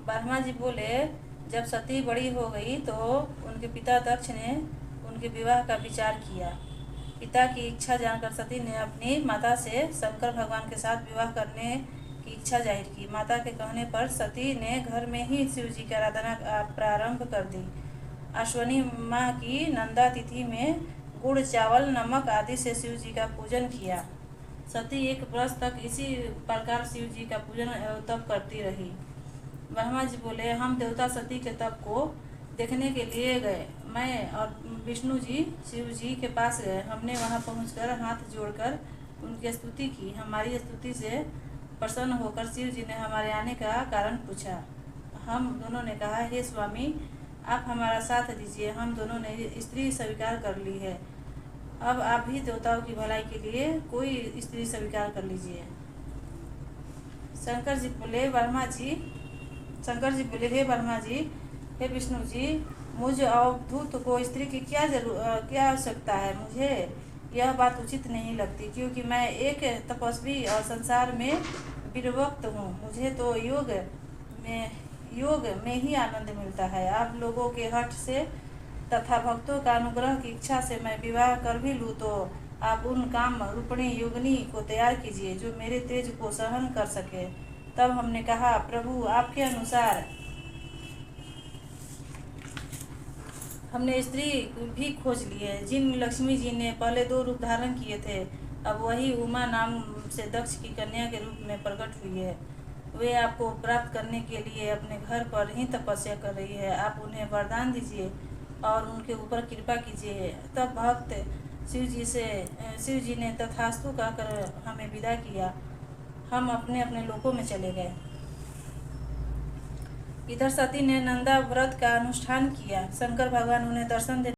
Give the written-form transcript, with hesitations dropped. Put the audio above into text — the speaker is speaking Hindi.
ब्रह्मा जी बोले, जब सती बड़ी हो गई तो उनके पिता दक्ष ने उनके विवाह का विचार किया। पिता की इच्छा जानकर सती ने अपनी माता से शंकर भगवान के साथ विवाह करने की इच्छा जाहिर की। माता के कहने पर सती ने घर में ही शिव जी की आराधना प्रारंभ कर दी। अश्विनी माह की नंदा तिथि में गुड़, चावल, नमक आदि से शिव जी का पूजन किया। सती एक वर्ष तक इसी प्रकार शिव जी का पूजन तप करती रही। ब्रह्मा जी बोले, हम देवता सती के तप को देखने के लिए गए। मैं और विष्णु जी शिव जी के पास गए। हमने वहां पहुंचकर हाथ जोड़कर उनकी स्तुति की। हमारी स्तुति से प्रसन्न होकर शिव जी ने हमारे आने का कारण पूछा। हम दोनों ने कहा, हे स्वामी, आप हमारा साथ दीजिए। हम दोनों ने स्त्री स्वीकार कर ली है। अब आप भी देवताओं की भलाई के लिए कोई स्त्री स्वीकार कर लीजिए। शंकर जी बोले, हे ब्रह्मा जी, हे विष्णु जी, मुझ अवधूत को स्त्री की क्या आवश्यकता है? मुझे यह बात उचित नहीं लगती, क्योंकि मैं एक तपस्वी और संसार में विरक्त हूँ। मुझे तो योग में ही आनंद मिलता है। आप लोगों के हठ से तथा भक्तों का अनुग्रह की इच्छा से मैं विवाह कर भी लूँ तो आप उन काम रूपिणी योगिनी को तैयार कीजिए जो मेरे तेज को सहन कर सके। तब हमने कहा, प्रभु, आपके अनुसार हमने स्त्री भी खोज ली है। जिन लक्ष्मी जी ने पहले 2 रूप धारण किए थे, अब वही उमा नाम से दक्ष की कन्या के रूप में प्रकट हुई है। वे आपको प्राप्त करने के लिए अपने घर पर ही तपस्या कर रही है। आप उन्हें वरदान दीजिए और उनके ऊपर कृपा कीजिए। तब भक्त शिव जी ने तथास्तु कहकर हमें विदा किया। हम अपने अपने लोकों में चले गए। इधर सती ने नंदा व्रत का अनुष्ठान किया। शंकर भगवान उन्हें दर्शन देने